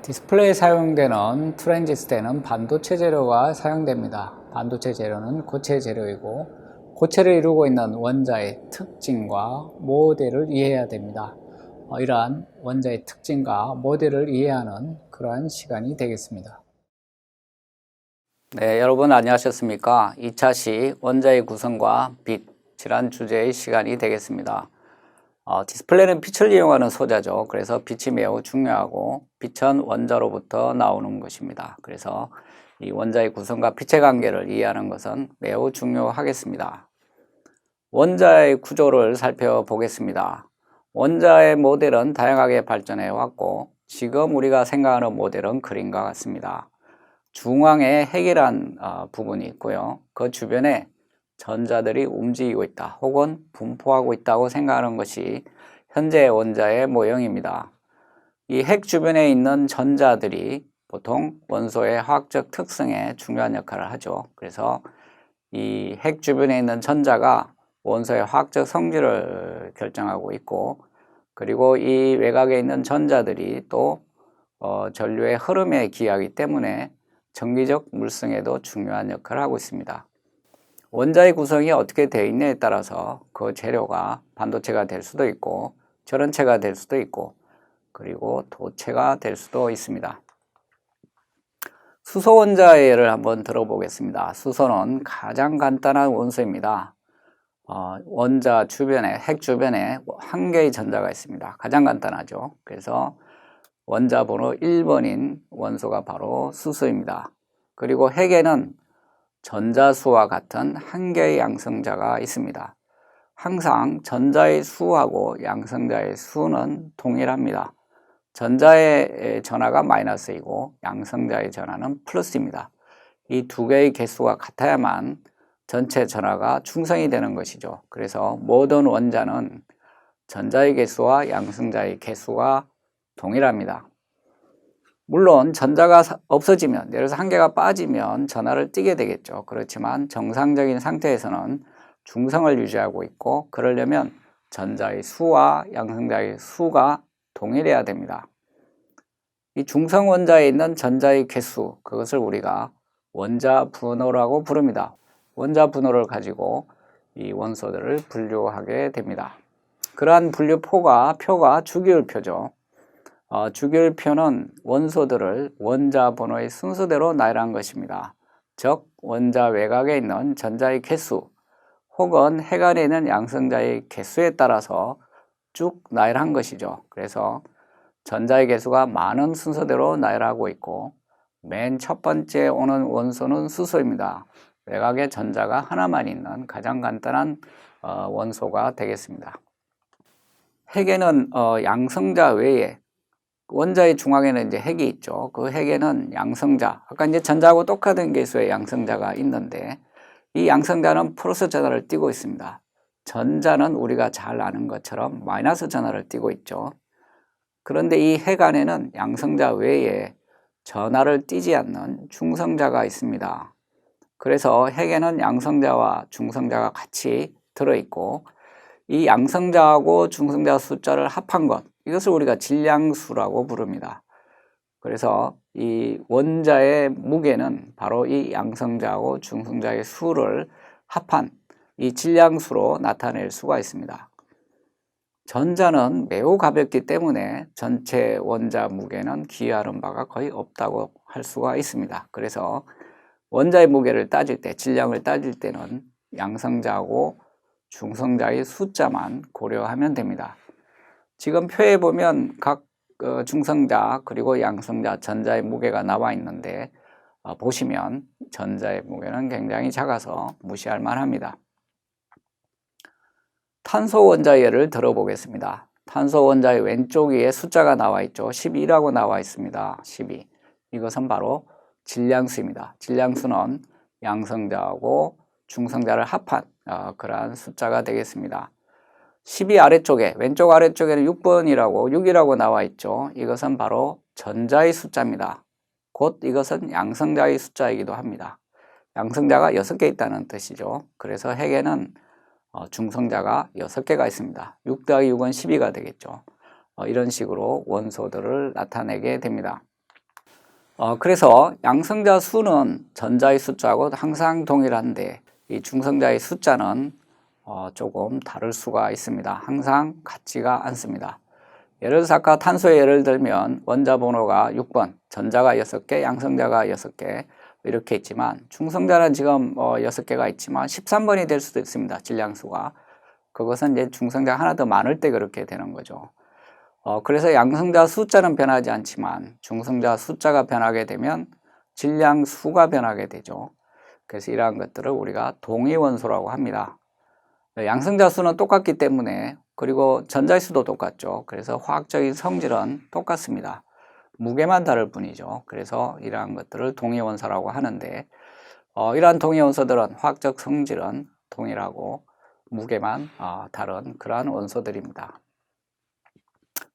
디스플레이에 사용되는 트랜지스터에는 반도체 재료가 사용됩니다. 반도체 재료는 고체 재료이고 고체를 이루고 있는 원자의 특징과 모델을 이해해야 됩니다. 이러한 원자의 특징과 모델을 이해하는 그러한 시간이 되겠습니다. 네, 여러분 안녕하셨습니까? 2차 시 원자의 구성과 빛이란 주제의 시간이 되겠습니다. 디스플레이는 빛을 이용하는 소자죠. 그래서 빛이 매우 중요하고 빛은 원자로부터 나오는 것입니다. 그래서 이 원자의 구성과 빛의 관계를 이해하는 것은 매우 중요하겠습니다. 원자의 구조를 살펴보겠습니다. 원자의 모델은 다양하게 발전해 왔고 지금 우리가 생각하는 모델은 그림과 같습니다. 중앙에 핵이란 부분이 있고요. 그 주변에 전자들이 움직이고 있다 혹은 분포하고 있다고 생각하는 것이 현재 원자의 모형입니다. 이 핵 주변에 있는 전자들이 보통 원소의 화학적 특성에 중요한 역할을 하죠. 그래서 이 핵 주변에 있는 전자가 원소의 화학적 성질을 결정하고 있고, 그리고 이 외곽에 있는 전자들이 또 전류의 흐름에 기여하기 때문에 전기적 물성에도 중요한 역할을 하고 있습니다. 원자의 구성이 어떻게 되어 있느냐에 따라서 그 재료가 반도체가 될 수도 있고 절연체가 될 수도 있고 그리고 도체가 될 수도 있습니다. 수소 원자의 예를 한번 들어보겠습니다. 수소는 가장 간단한 원소입니다. 원자 주변에, 핵 주변에 한 개의 전자가 있습니다. 가장 간단하죠. 그래서 원자 번호 1번인 원소가 바로 수소입니다. 그리고 핵에는 전자수와 같은 한 개의 양성자가 있습니다. 항상 전자의 수하고 양성자의 수는 동일합니다. 전자의 전하가 마이너스이고 양성자의 전하는 플러스입니다. 이 두 개의 개수가 같아야만 전체 전하가 충성이 되는 것이죠. 그래서 모든 원자는 전자의 개수와 양성자의 개수가 동일합니다. 물론 전자가 없어지면, 예를 들어서 한 개가 빠지면 전하를 띠게 되겠죠. 그렇지만 정상적인 상태에서는 중성을 유지하고 있고, 그러려면 전자의 수와 양성자의 수가 동일해야 됩니다. 이 중성 원자에 있는 전자의 개수, 그것을 우리가 원자 분호라고 부릅니다. 원자 분호를 가지고 이 원소들을 분류하게 됩니다. 그러한 분류표가 주기율표죠. 주기율표는 원소들을 원자 번호의 순서대로 나열한 것입니다. 즉 원자 외곽에 있는 전자의 개수 혹은 핵 안에 있는 양성자의 개수에 따라서 쭉 나열한 것이죠. 그래서 전자의 개수가 많은 순서대로 나열하고 있고 맨 첫 번째 오는 원소는 수소입니다. 외곽에 전자가 하나만 있는 가장 간단한 원소가 되겠습니다. 핵에는 양성자 외에 원자의 중앙에는 이제 핵이 있죠. 그 핵에는 양성자, 아까 이제 전자하고 똑같은 개수의 양성자가 있는데 이 양성자는 플러스 전하를 띠고 있습니다. 전자는 우리가 잘 아는 것처럼 마이너스 전하를 띠고 있죠. 그런데 이 핵 안에는 양성자 외에 전하를 띠지 않는 중성자가 있습니다. 그래서 핵에는 양성자와 중성자가 같이 들어있고 이 양성자하고 중성자 숫자를 합한 것, 이것을 우리가 질량수라고 부릅니다. 그래서 이 원자의 무게는 바로 이 양성자하고 중성자의 수를 합한 이 질량수로 나타낼 수가 있습니다. 전자는 매우 가볍기 때문에 전체 원자 무게는 기여하는 바가 거의 없다고 할 수가 있습니다. 그래서 원자의 무게를 따질 때, 질량을 따질 때는 양성자하고 중성자의 숫자만 고려하면 됩니다. 지금 표에 보면 각 중성자 그리고 양성자 전자의 무게가 나와 있는데 보시면 전자의 무게는 굉장히 작아서 무시할 만합니다. 탄소 원자 예를 들어보겠습니다. 탄소 원자의 왼쪽 위에 숫자가 나와 있죠. 12라고 나와 있습니다. 12. 이것은 바로 질량수입니다. 질량수는 양성자하고 중성자를 합한 그러한 숫자가 되겠습니다. 12 아래쪽에, 왼쪽 아래쪽에는 6이라고 나와 있죠. 이것은 바로 전자의 숫자입니다. 곧 이것은 양성자의 숫자이기도 합니다. 양성자가 6개 있다는 뜻이죠. 그래서 핵에는 중성자가 6개가 있습니다. 6 더하기 6은 12가 되겠죠. 이런 식으로 원소들을 나타내게 됩니다. 그래서 양성자 수는 전자의 숫자하고 항상 동일한데 이 중성자의 숫자는 조금 다를 수가 있습니다. 항상 같지가 않습니다. 예를 들어서 아까 탄소의 예를 들면 원자 번호가 6번, 전자가 6개, 양성자가 6개 이렇게 있지만 중성자는 지금 6개가 있지만 13번이 될 수도 있습니다. 질량수가. 그것은 이제 중성자가 하나 더 많을 때 그렇게 되는 거죠. 그래서 양성자 숫자는 변하지 않지만 중성자 숫자가 변하게 되면 질량수가 변하게 되죠. 그래서 이러한 것들을 우리가 동위원소라고 합니다. 양성자 수는 똑같기 때문에 그리고 전자의 수도 똑같죠. 그래서 화학적인 성질은 똑같습니다. 무게만 다를 뿐이죠. 그래서 이러한 것들을 동위원소라고 하는데 이러한 동위원소들은 화학적 성질은 동일하고 무게만 다른 그러한 원소들입니다.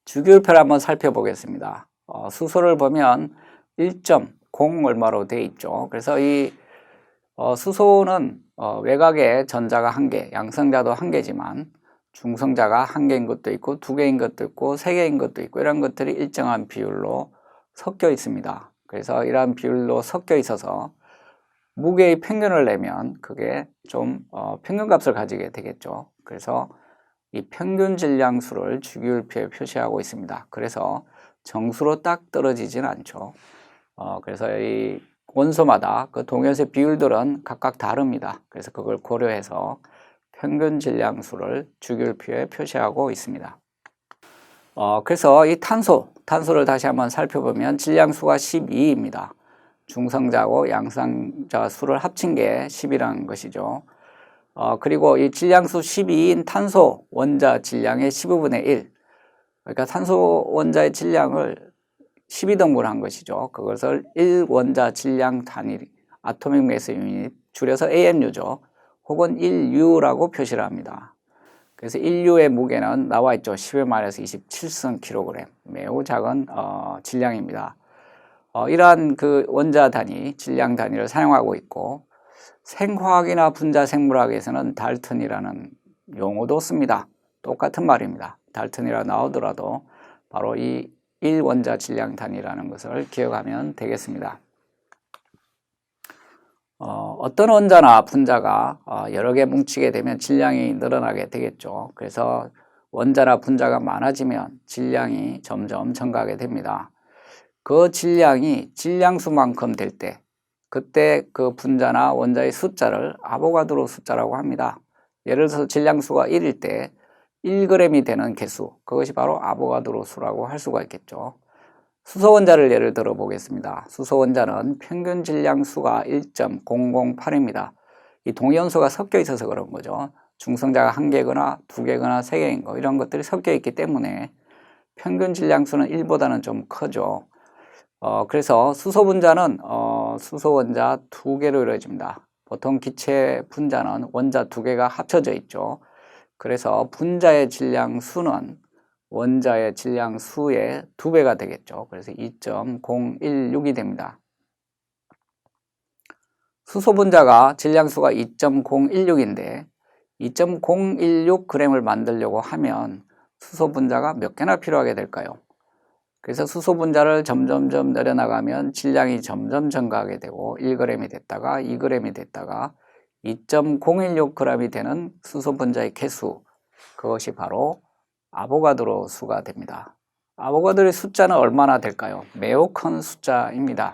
주기율표를 한번 살펴보겠습니다. 수소를 보면 1.0 얼마로 되어 있죠. 그래서 이 수소는 외곽에 전자가 1개, 양성자도 1개지만 중성자가 1개인 것도 있고 2개인 것도 있고 3개인 것도 있고 이런 것들이 일정한 비율로 섞여 있습니다. 그래서 이러한 비율로 섞여 있어서 무게의 평균을 내면 그게 좀 평균값을 가지게 되겠죠. 그래서 이 평균 질량수를 주기율표에 표시하고 있습니다. 그래서 정수로 딱 떨어지진 않죠. 그래서 이 원소마다 그 동위원소의 비율들은 각각 다릅니다. 그래서 그걸 고려해서 평균 질량수를 주기율표에 표시하고 있습니다. 그래서 이 탄소를 다시 한번 살펴보면 질량수가 12입니다. 중성자하고 양성자 수를 합친 게 10이라는 것이죠. 그리고 이 질량수 12인 탄소 원자 질량의 15분의 1. 그러니까 탄소 원자의 질량을 12등분을 한 것이죠. 그것을 1원자 질량 단위, 아토믹 매스 유닛, 줄여서 AMU죠. 혹은 1U라고 표시를 합니다. 그래서 1U의 무게는 나와 있죠. 10의 마이너스 27승 kg. 매우 작은 질량입니다. 이러한 그 원자 단위, 질량 단위를 사용하고 있고 생화학이나 분자 생물학에서는 달튼이라는 용어도 씁니다. 똑같은 말입니다. 달튼이라 나오더라도 바로 이 1원자 질량 단위라는 것을 기억하면 되겠습니다. 어떤 원자나 분자가 여러 개 뭉치게 되면 질량이 늘어나게 되겠죠. 그래서 원자나 분자가 많아지면 질량이 점점 증가하게 됩니다. 그 질량이 질량수만큼 될 때 그때 그 분자나 원자의 숫자를 아보가드로 숫자라고 합니다. 예를 들어서 질량수가 1일 때 1g이 되는 개수, 그것이 바로 아보가드로 수라고 할 수가 있겠죠. 수소 원자를 예를 들어 보겠습니다. 수소 원자는 평균 질량수가 1.008입니다. 이 동위원소가 섞여 있어서 그런 거죠. 중성자가 1개거나 2개거나 3개인 거 이런 것들이 섞여 있기 때문에 평균 질량수는 1보다는 좀 크죠. 그래서 수소 분자는 수소 원자 2개로 이루어집니다. 보통 기체 분자는 원자 2개가 합쳐져 있죠. 그래서 분자의 질량수는 원자의 질량수의 2배가 되겠죠. 그래서 2.016이 됩니다. 수소 분자가 질량수가 2.016인데 2.016g을 만들려고 하면 수소 분자가 몇 개나 필요하게 될까요? 그래서 수소 분자를 점점점 내려나가면 질량이 점점 증가하게 되고 1g이 됐다가 2g이 됐다가 2.016g이 되는 수소 분자의 개수, 그것이 바로 아보가드로 수가 됩니다. 아보가드로의 숫자는 얼마나 될까요? 매우 큰 숫자입니다.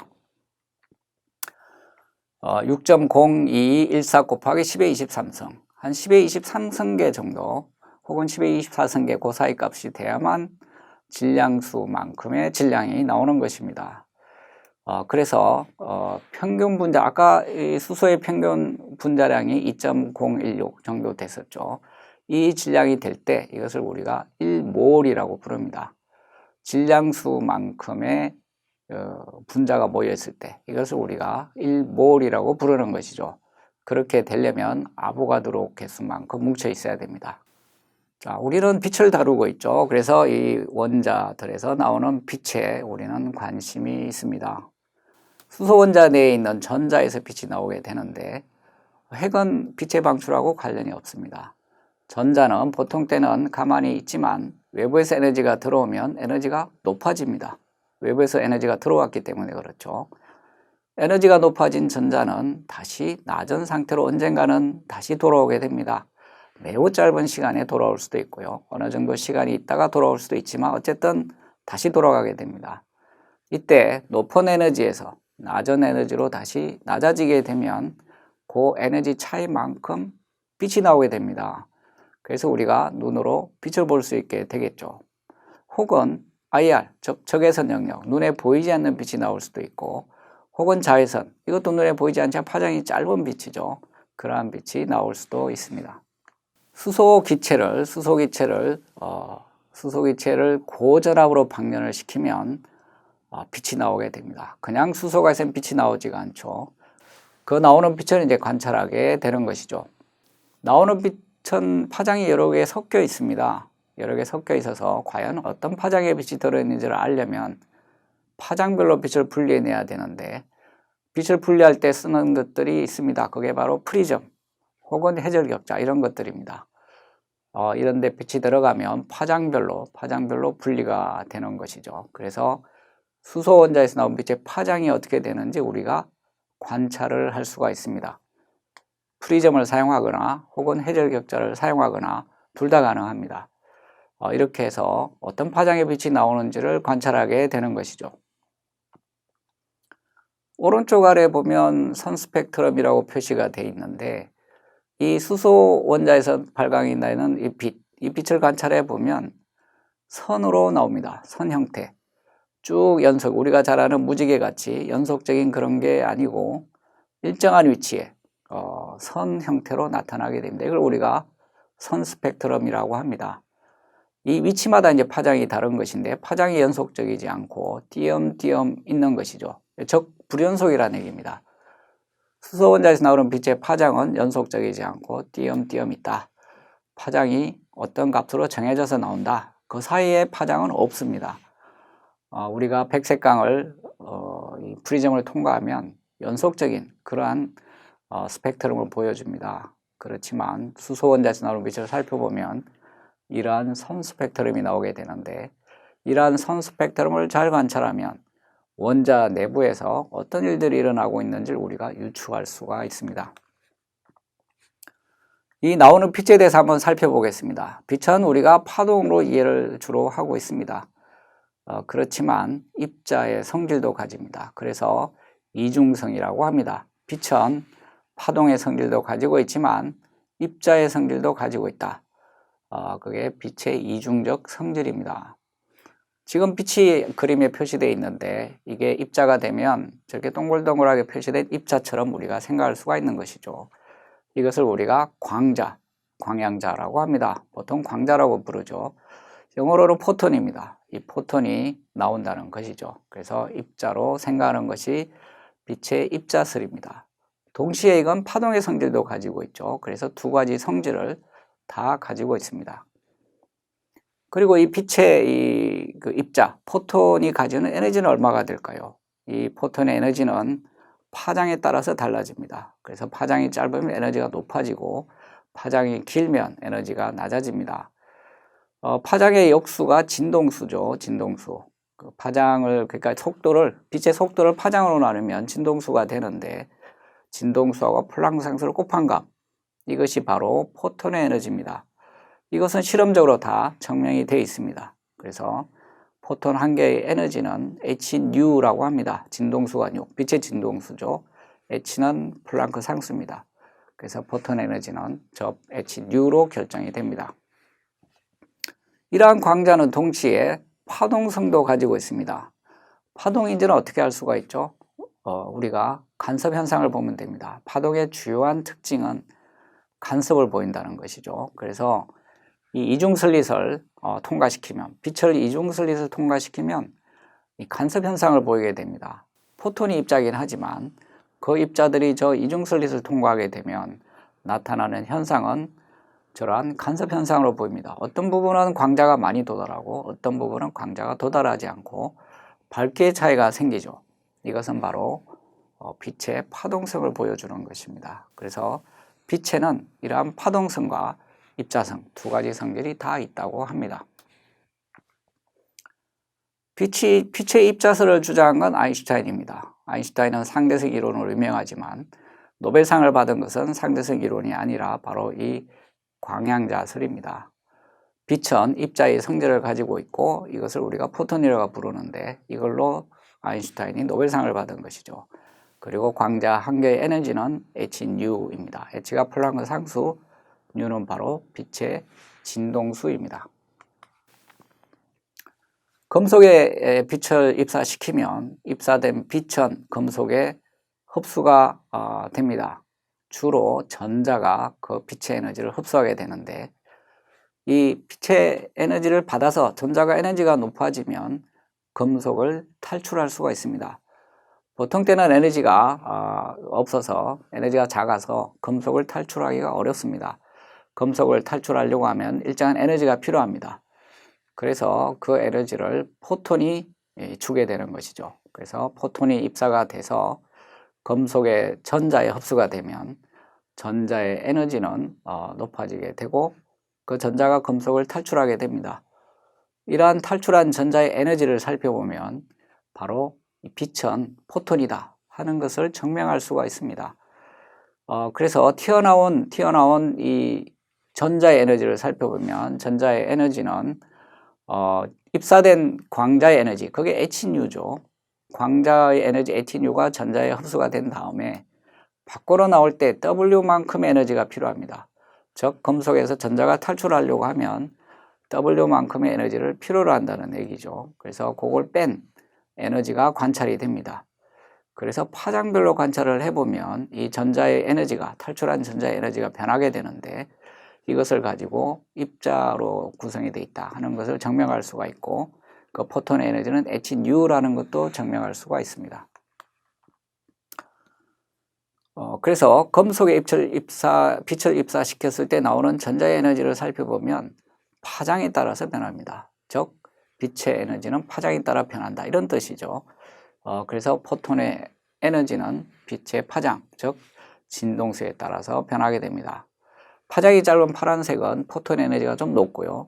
6.02214 곱하기 10의 23승, 한 10의 23승계 정도 혹은 10의 24승계 그 사이 값이 돼야만 질량수만큼의 질량이 나오는 것입니다. 그래서 평균 분자, 아까 이 수소의 평균 분자량이 2.016 정도 됐었죠. 이 질량이 될 때 이것을 우리가 1몰이라고 부릅니다. 질량수만큼의 분자가 모여있을 때 이것을 우리가 1몰이라고 부르는 것이죠. 그렇게 되려면 아보가드로 개수만큼 뭉쳐 있어야 됩니다. 자, 우리는 빛을 다루고 있죠. 그래서 이 원자들에서 나오는 빛에 우리는 관심이 있습니다. 수소 원자 내에 있는 전자에서 빛이 나오게 되는데 핵은 빛의 방출하고 관련이 없습니다. 전자는 보통 때는 가만히 있지만 외부에서 에너지가 들어오면 에너지가 높아집니다. 외부에서 에너지가 들어왔기 때문에 그렇죠. 에너지가 높아진 전자는 다시 낮은 상태로 언젠가는 다시 돌아오게 됩니다. 매우 짧은 시간에 돌아올 수도 있고요. 어느 정도 시간이 있다가 돌아올 수도 있지만 어쨌든 다시 돌아가게 됩니다. 이때 높은 에너지에서 낮은 에너지로 다시 낮아지게 되면 그 에너지 차이만큼 빛이 나오게 됩니다. 그래서 우리가 눈으로 빛을 볼 수 있게 되겠죠. 혹은 IR, 즉 적외선 영역, 눈에 보이지 않는 빛이 나올 수도 있고, 혹은 자외선, 이것도 눈에 보이지 않지만 파장이 짧은 빛이죠. 그러한 빛이 나올 수도 있습니다. 수소기체를 고전압으로 방전을 시키면 빛이 나오게 됩니다. 그냥 수소가 있으면 빛이 나오지가 않죠. 그 나오는 빛을 이제 관찰하게 되는 것이죠. 나오는 빛은 파장이 여러 개 섞여 있습니다. 여러 개 섞여 있어서 과연 어떤 파장의 빛이 들어있는지를 알려면 파장별로 빛을 분리해내야 되는데, 빛을 분리할 때 쓰는 것들이 있습니다. 그게 바로 프리즘 혹은 해절격자 이런 것들입니다. 이런 데 빛이 들어가면 파장별로 분리가 되는 것이죠. 그래서 수소 원자에서 나온 빛의 파장이 어떻게 되는지 우리가 관찰을 할 수가 있습니다. 프리즘을 사용하거나 혹은 해절격자를 사용하거나 둘 다 가능합니다. 이렇게 해서 어떤 파장의 빛이 나오는지를 관찰하게 되는 것이죠. 오른쪽 아래 보면 선 스펙트럼이라고 표시가 되어 있는데, 이 수소 원자에서 발광이 나는 이 빛을 관찰해 보면 선으로 나옵니다. 선 형태. 쭉 연속, 우리가 잘 아는 무지개 같이 연속적인 그런 게 아니고 일정한 위치에 선 형태로 나타나게 됩니다. 이걸 우리가 선 스펙트럼이라고 합니다. 이 위치마다 이제 파장이 다른 것인데, 파장이 연속적이지 않고 띄엄띄엄 있는 것이죠. 즉 불연속이라는 얘기입니다. 수소 원자에서 나오는 빛의 파장은 연속적이지 않고 띄엄띄엄 있다. 파장이 어떤 값으로 정해져서 나온다. 그 사이에 파장은 없습니다. 우리가 백색광을 이 프리즘을 통과하면 연속적인 그러한 스펙트럼을 보여줍니다. 그렇지만 수소 원자에서 나오는 빛을 살펴보면 이러한 선 스펙트럼이 나오게 되는데, 이러한 선 스펙트럼을 잘 관찰하면 원자 내부에서 어떤 일들이 일어나고 있는지를 우리가 유추할 수가 있습니다. 이 나오는 빛에 대해서 한번 살펴보겠습니다. 빛은 우리가 파동으로 이해를 주로 하고 있습니다. 그렇지만 입자의 성질도 가집니다. 그래서 이중성이라고 합니다. 빛은 파동의 성질도 가지고 있지만 입자의 성질도 가지고 있다. 그게 빛의 이중적 성질입니다. 지금 빛이 그림에 표시되어 있는데, 이게 입자가 되면 저렇게 동글동글하게 표시된 입자처럼 우리가 생각할 수가 있는 것이죠. 이것을 우리가 광양자라고 합니다. 보통 광자라고 부르죠. 영어로는 포톤입니다. 이 포톤이 나온다는 것이죠. 그래서 입자로 생각하는 것이 빛의 입자설입니다. 동시에 이건 파동의 성질도 가지고 있죠. 그래서 두 가지 성질을 다 가지고 있습니다. 그리고 이 빛의 그 입자, 포톤이 가지는 에너지는 얼마가 될까요? 이 포톤의 에너지는 파장에 따라서 달라집니다. 그래서 파장이 짧으면 에너지가 높아지고 파장이 길면 에너지가 낮아집니다. 파장의 역수가 진동수죠. 진동수. 그러니까 빛의 속도를 파장으로 나누면 진동수가 되는데, 진동수하고 플랑크 상수를 곱한 값, 이것이 바로 포톤의 에너지입니다. 이것은 실험적으로 다 증명이 되어 있습니다. 그래서 포톤 한 개의 에너지는 hν라고 합니다. 진동수가 6, 빛의 진동수죠. h는 플랑크 상수입니다. 그래서 포톤 에너지는 저 hν로 결정이 됩니다. 이러한 광자는 동시에 파동성도 가지고 있습니다. 파동인지는 어떻게 알 수가 있죠? 우리가 간섭 현상을 보면 됩니다. 파동의 주요한 특징은 간섭을 보인다는 것이죠. 그래서 이 이중슬릿을 통과시키면, 빛을 이중슬릿을 통과시키면 이 간섭 현상을 보이게 됩니다. 포톤이 입자이긴 하지만 그 입자들이 저 이중슬릿을 통과하게 되면 나타나는 현상은 저러한 간섭 현상으로 보입니다. 어떤 부분은 광자가 많이 도달하고 어떤 부분은 광자가 도달하지 않고 밝기의 차이가 생기죠. 이것은 바로 빛의 파동성을 보여주는 것입니다. 그래서 빛에는 이러한 파동성과 입자성 두 가지 성질이 다 있다고 합니다. 빛의 입자설을 주장한 건 아인슈타인입니다. 아인슈타인은 상대성 이론으로 유명하지만 노벨상을 받은 것은 상대성 이론이 아니라 바로 이 광양자설입니다. 빛은 입자의 성질을 가지고 있고 이것을 우리가 포톤이라고 부르는데 이걸로 아인슈타인이 노벨상을 받은 것이죠. 그리고 광자 한 개의 에너지는 hnu입니다. h가 플랑크 상수, nu는 바로 빛의 진동수입니다. 금속에 빛을 입사시키면 입사된 빛은 금속에 흡수가 됩니다. 주로 전자가 그 빛의 에너지를 흡수하게 되는데 이 빛의 에너지를 받아서 전자가 에너지가 높아지면 금속을 탈출할 수가 있습니다. 보통 때는 에너지가 없어서 에너지가 작아서 금속을 탈출하기가 어렵습니다. 금속을 탈출하려고 하면 일정한 에너지가 필요합니다. 그래서 그 에너지를 포톤이 주게 되는 것이죠. 그래서 포톤이 입사가 돼서 금속의 전자에 흡수가 되면 전자의 에너지는 높아지게 되고 그 전자가 금속을 탈출하게 됩니다. 이러한 탈출한 전자의 에너지를 살펴보면 바로 빛은 포톤이다 하는 것을 증명할 수가 있습니다. 그래서 튀어나온 이 전자의 에너지를 살펴보면 전자의 에너지는 입사된 광자의 에너지, 그게 hnu죠. 광자의 에너지 hnu가 전자에 흡수가 된 다음에 밖으로 나올 때 W만큼의 에너지가 필요합니다. 즉 금속에서 전자가 탈출하려고 하면 W만큼의 에너지를 필요로 한다는 얘기죠. 그래서 그걸 뺀 에너지가 관찰이 됩니다. 그래서 파장별로 관찰을 해보면 이 전자의 에너지가, 탈출한 전자의 에너지가 변하게 되는데 이것을 가지고 입자로 구성이 되어 있다 하는 것을 증명할 수가 있고 그 포톤의 에너지는 hnu라는 것도 증명할 수가 있습니다. 그래서 금속에 빛을 입사시켰을 때 나오는 전자의 에너지를 살펴보면 파장에 따라서 변합니다. 즉 빛의 에너지는 파장에 따라 변한다 이런 뜻이죠. 그래서 포톤의 에너지는 빛의 파장, 즉 진동수에 따라서 변하게 됩니다. 파장이 짧은 파란색은 포톤 에너지가 좀 높고요.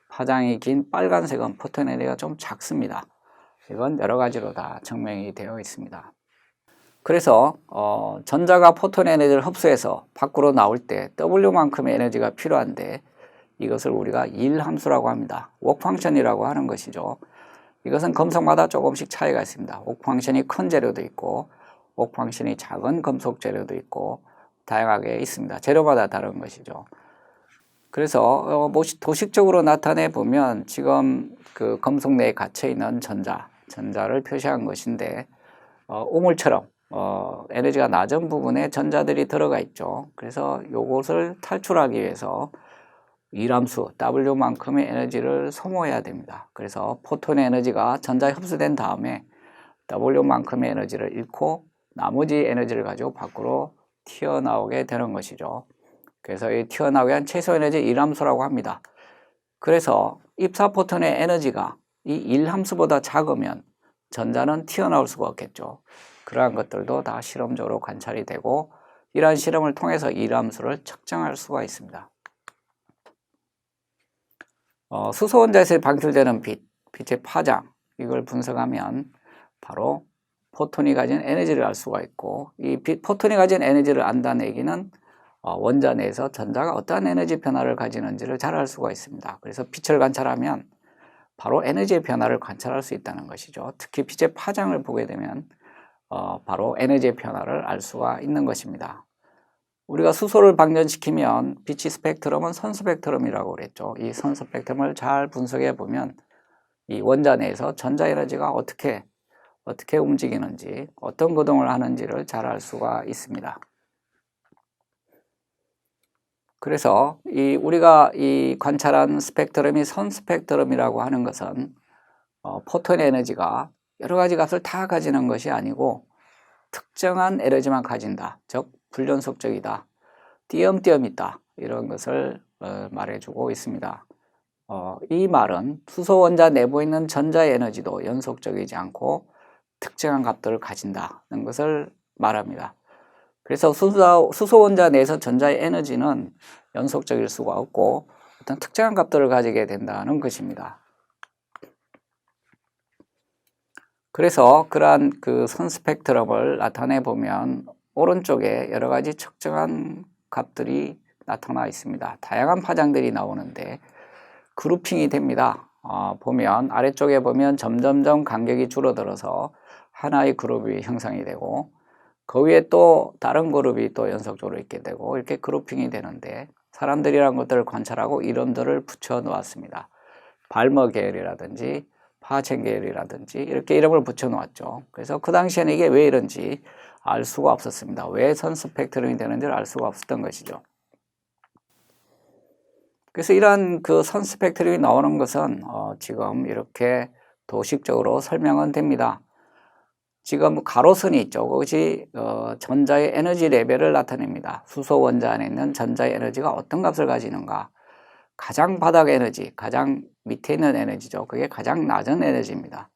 파장이 긴 빨간색은 포톤 에너지가 좀 작습니다. 이건 여러 가지로 다 증명이 되어 있습니다. 그래서 전자가 포톤 에너지를 흡수해서 밖으로 나올 때 W만큼의 에너지가 필요한데 이것을 우리가 일 함수라고 합니다. 워크 펑션이라고 하는 것이죠. 이것은 금속마다 조금씩 차이가 있습니다. 워크 펑션이 큰 재료도 있고 워크 펑션이 작은 금속 재료도 있고 다양하게 있습니다. 재료마다 다른 것이죠. 그래서 도식적으로 나타내 보면 지금 그 금속 내에 갇혀 있는 전자를 표시한 것인데 우물처럼 에너지가 낮은 부분에 전자들이 들어가 있죠. 그래서 이것을 탈출하기 위해서 일함수 W만큼의 에너지를 소모해야 됩니다. 그래서 포톤의 에너지가 전자에 흡수된 다음에 W만큼의 에너지를 잃고 나머지 에너지를 가지고 밖으로 튀어나오게 되는 것이죠. 그래서 이 튀어나오게 한 최소 에너지 일함수라고 합니다. 그래서 입사 포톤의 에너지가 이 일함수보다 작으면 전자는 튀어나올 수가 없겠죠. 그러한 것들도 다 실험적으로 관찰이 되고 이러한 실험을 통해서 일함수를 측정할 수가 있습니다. 수소 원자에서 방출되는 빛의 파장, 이걸 분석하면 바로 포톤이 가진 에너지를 알 수가 있고 이 포톤이 가진 에너지를 안다는 얘기는 원자 내에서 전자가 어떠한 에너지 변화를 가지는지를 잘 알 수가 있습니다. 그래서 빛을 관찰하면 바로 에너지의 변화를 관찰할 수 있다는 것이죠. 특히 빛의 파장을 보게 되면 바로 에너지의 변화를 알 수가 있는 것입니다. 우리가 수소를 방전시키면 빛의 스펙트럼은 선 스펙트럼이라고 그랬죠. 이 선 스펙트럼을 잘 분석해 보면 이 원자 내에서 전자 에너지가 어떻게 움직이는지, 어떤 거동을 하는지를 잘 알 수가 있습니다. 그래서 우리가 관찰한 스펙트럼이 선 스펙트럼이라고 하는 것은 포톤의 에너지가 여러 가지 값을 다 가지는 것이 아니고 특정한 에너지만 가진다. 즉 불연속적이다. 띄엄띄엄 있다. 이런 것을 말해주고 있습니다. 이 말은 수소 원자 내부에 있는 전자의 에너지도 연속적이지 않고 특정한 값들을 가진다는 것을 말합니다. 그래서 수소 원자 내에서 전자의 에너지는 연속적일 수가 없고 어떤 특정한 값들을 가지게 된다는 것입니다. 그래서 그러한 그 선 스펙트럼을 나타내 보면 오른쪽에 여러 가지 측정한 값들이 나타나 있습니다. 다양한 파장들이 나오는데 그룹핑이 됩니다. 보면 아래쪽에 보면 점점점 간격이 줄어들어서 하나의 그룹이 형성이 되고 그 위에 또 다른 그룹이 또 연속적으로 있게 되고 이렇게 그룹핑이 되는데 사람들이란 것들을 관찰하고 이름들을 붙여 놓았습니다. 발머 계열이라든지 파첸 계열이라든지 이렇게 이름을 붙여 놓았죠. 그래서 그 당시에는 이게 왜 이런지 알 수가 없었습니다. 왜 선 스펙트럼이 되는지를 알 수가 없었던 것이죠. 그래서 이러한 그 선 스펙트럼이 나오는 것은 지금 이렇게 도식적으로 설명은 됩니다. 지금 가로선이 있죠. 그것이 전자의 에너지 레벨을 나타냅니다. 수소 원자 안에 있는 전자의 에너지가 어떤 값을 가지는가. 가장 바닥 에너지, 가장 밑에 있는 에너지죠. 그게 가장 낮은 에너지입니다.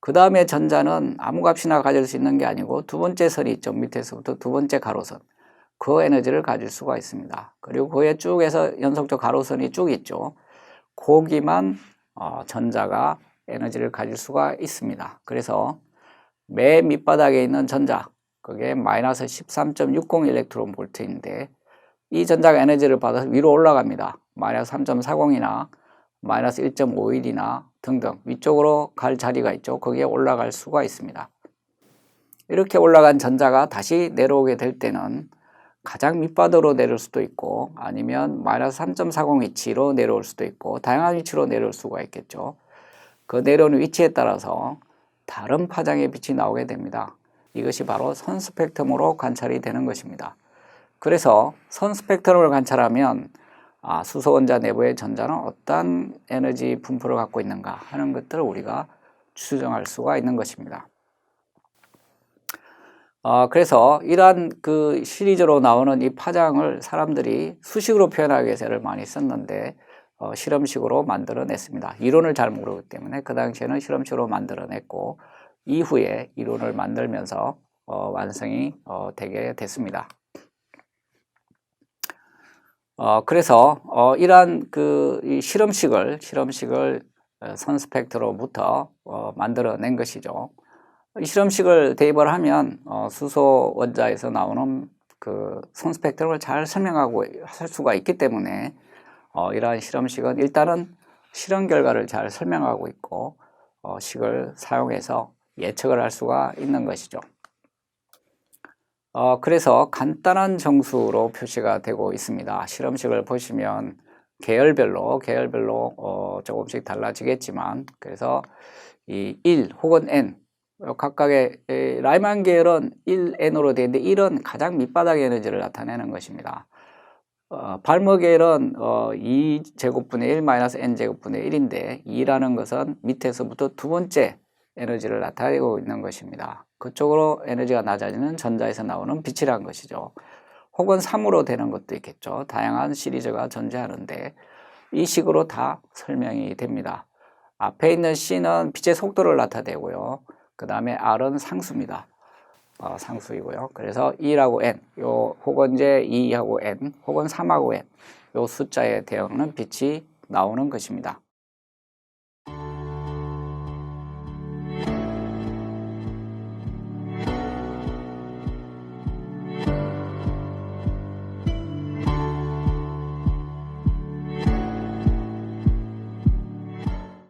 그 다음에 전자는 아무 값이나 가질 수 있는 게 아니고 두 번째 선이 있죠. 밑에서부터 두 번째 가로선. 그 에너지를 가질 수가 있습니다. 그리고 그에 쭉 해서 연속적 가로선이 쭉 있죠. 거기만 전자가 에너지를 가질 수가 있습니다. 그래서 맨 밑바닥에 있는 전자, 그게 마이너스 13.60 일렉트론 볼트인데 이 전자가 에너지를 받아서 위로 올라갑니다. 마이너스 3.40이나 마이너스 1.51이나 등등 위쪽으로 갈 자리가 있죠. 거기에 올라갈 수가 있습니다. 이렇게 올라간 전자가 다시 내려오게 될 때는 가장 밑바닥으로 내려올 수도 있고 아니면 마이너스 3.40 위치로 내려올 수도 있고 다양한 위치로 내려올 수가 있겠죠. 그 내려오는 위치에 따라서 다른 파장의 빛이 나오게 됩니다. 이것이 바로 선 스펙트럼으로 관찰이 되는 것입니다. 그래서 선 스펙트럼을 관찰하면 수소 원자 내부의 전자는 어떤 에너지 분포를 갖고 있는가 하는 것들을 우리가 추정할 수가 있는 것입니다. 그래서 이러한 그 시리즈로 나오는 이 파장을 사람들이 수식으로 표현하기 위해서를 많이 썼는데 실험식으로 만들어냈습니다. 이론을 잘 모르기 때문에 그 당시에는 실험식으로 만들어냈고 이후에 이론을 만들면서 완성이 되게 됐습니다. 그래서 이러한 이 실험식을 선 스펙트럼부터 만들어낸 것이죠. 이 실험식을 대입을 하면 수소 원자에서 나오는 그 선 스펙트럼을 잘 설명하고 할 수가 있기 때문에 이러한 실험식은 일단은 실험 결과를 잘 설명하고 있고 식을 사용해서 예측을 할 수가 있는 것이죠. 그래서 간단한 정수로 표시가 되고 있습니다. 실험식을 보시면 계열별로 조금씩 달라지겠지만 그래서 이 1 혹은 n 각각의 라이만 계열은 1n으로 되어 있는데 1은 가장 밑바닥의 에너지를 나타내는 것입니다. 발머 계열은 2제곱분의 1 마이너스 n제곱분의 1인데 2라는 것은 밑에서부터 두 번째 에너지를 나타내고 있는 것입니다. 그쪽으로 에너지가 낮아지는 전자에서 나오는 빛이라는 것이죠. 혹은 3으로 되는 것도 있겠죠. 다양한 시리즈가 존재하는데 이 식으로 다 설명이 됩니다. 앞에 있는 C는 빛의 속도를 나타내고요. 그 다음에 R은 상수입니다. 상수이고요. 그래서 1하고 n, 혹은 이제 2하고 n, 혹은 3하고 n, 요 숫자에 대응하는 빛이 나오는 것입니다.